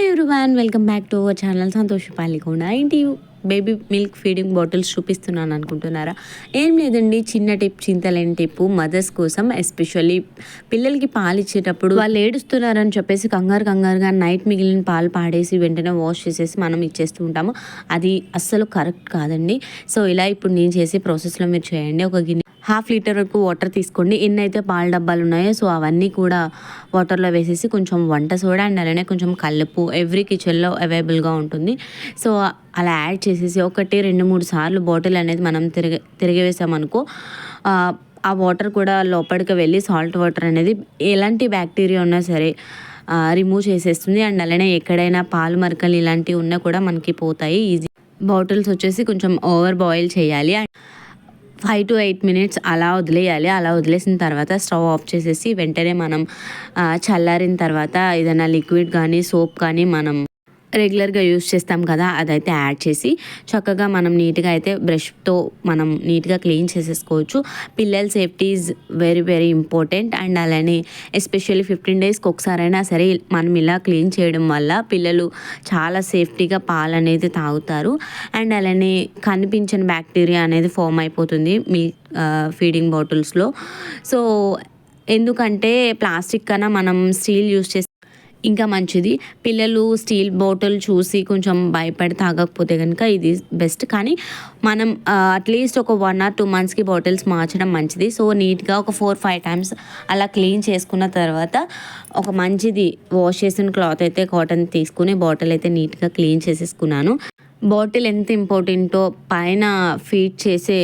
Everyone, welcome back to our channel Santosh Palakonda. ఏంటి baby milk feeding bottles చూపిస్తున్నాను అనుకుంటున్నారా? ఏం లేదండి, చిన్న టిప్, చింతలేని టిప్పు మదర్స్ కోసం. ఎస్పెషల్లీ పిల్లలకి పాలు ఇచ్చేటప్పుడు వాళ్ళు ఏడుస్తున్నారని చెప్పేసి కంగారుగా నైట్ మిగిలిన పాలు పాడేసి వెంటనే వాష్ చేసేసి మనం ఇచ్చేస్తూ ఉంటాము. అది అస్సలు కరెక్ట్ కాదండి. సో ఇలా ఇప్పుడు నేను చేసే ప్రాసెస్లో మీరు చేయండి. ఒక గిన్నె 1/2 లీటర్ వరకు వాటర్ తీసుకోండి. ఎన్నైతే పాల డబ్బాలు ఉన్నాయో సో అవన్నీ కూడా వాటర్లో వేసేసి కొంచెం వంట సోడా అండ్ అలానే కొంచెం కల్లుపు ఎవ్రీ కిచెన్లో అవైలబుల్గా ఉంటుంది. సో అలా యాడ్ చేసేసి 1-2-3 సార్లు బాటిల్ అనేది మనం తిరిగేసామనుకో ఆ వాటర్ కూడా లోపలికి వెళ్ళి సాల్ట్ వాటర్ అనేది ఎలాంటి బ్యాక్టీరియా ఉన్నా సరే రిమూవ్ చేసేస్తుంది. అండ్ అలానే ఎక్కడైనా పాలు మరకలు ఇలాంటివి ఉన్నా కూడా మనకి పోతాయి ఈజీ. బాటిల్స్ వచ్చేసి కొంచెం ఓవర్ బాయిల్ చేయాలి. 5 to 8 minutes అలా వదిలేయాలి. అలా వదిలేసిన తర్వాత స్టవ్ ఆఫ్ చేసేసి వెంటనే మనం చల్లారిన తర్వాత ఏదైనా లిక్విడ్ కానీ సోప్ కానీ మనం రెగ్యులర్గా యూస్ చేస్తాం కదా, అదైతే యాడ్ చేసి చక్కగా మనం నీట్గా అయితే బ్రష్తో మనం నీట్గా క్లీన్ చేసేసుకోవచ్చు. పిల్లల safety is very very important. And అలానే ఎస్పెషల్లీ 15 daysకి ఒకసారైనా సరే మనం ఇలా క్లీన్ చేయడం వల్ల పిల్లలు చాలా సేఫ్టీగా పాలు అనేది తాగుతారు. అండ్ అలానే కనిపించని బ్యాక్టీరియా అనేది ఫామ్ అయిపోతుంది మీ ఫీడింగ్ బాటిల్స్లో. సో ఎందుకంటే ప్లాస్టిక్ కన్నా మనం స్టీల్ యూస్ చేస్తే ఇంకా మంచిది. పిల్లలు స్టీల్ బాటిల్ చూసి కొంచెం భయపడి తాగకపోతే కనుక ఇది బెస్ట్. కానీ మనం అట్లీస్ట్ ఒక 1 or 2 monthsకి బాటిల్స్ మార్చడం మంచిది. సో నీట్గా ఒక 4-5 times అలా క్లీన్ చేసుకున్న తర్వాత ఒక మంచిది వాష్ చేసిన క్లాత్ అయితే కాటన్ తీసుకుని బాటిల్ అయితే నీట్గా క్లీన్ చేసేసుకున్నాను. బాటిల్ ఎంత ఇంపార్టెంటో పైన ఫీడ్ చేసే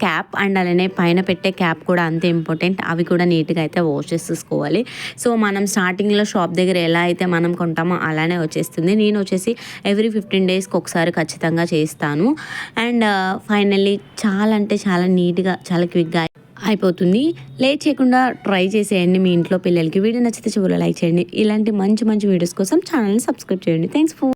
క్యాప్ అండ్ అలానే పైన పెట్టే క్యాప్ కూడా అంతే ఇంపార్టెంట్. అవి కూడా నీట్గా అయితే వాష్ చేసేసుకోవాలి. సో మనం స్టార్టింగ్లో షాప్ దగ్గర ఎలా అయితే మనం కొంటామో అలానే వచ్చేస్తుంది. నేను వచ్చేసి ఎవ్రీ 15 daysకి ఒకసారి ఖచ్చితంగా చేస్తాను. అండ్ ఫైనల్లీ చాలా అంటే చాలా నీట్గా చాలా క్విక్గా అయిపోతుంది. లేట్ చేయకుండా ట్రై చేసేయండి మీ ఇంట్లో పిల్లలకి. వీడియో నచ్చితే చివరిలో లైక్ చేయండి. ఇలాంటి మంచి వీడియోస్ కోసం ఛానల్ని సబ్స్క్రైబ్ చేయండి. Thanks for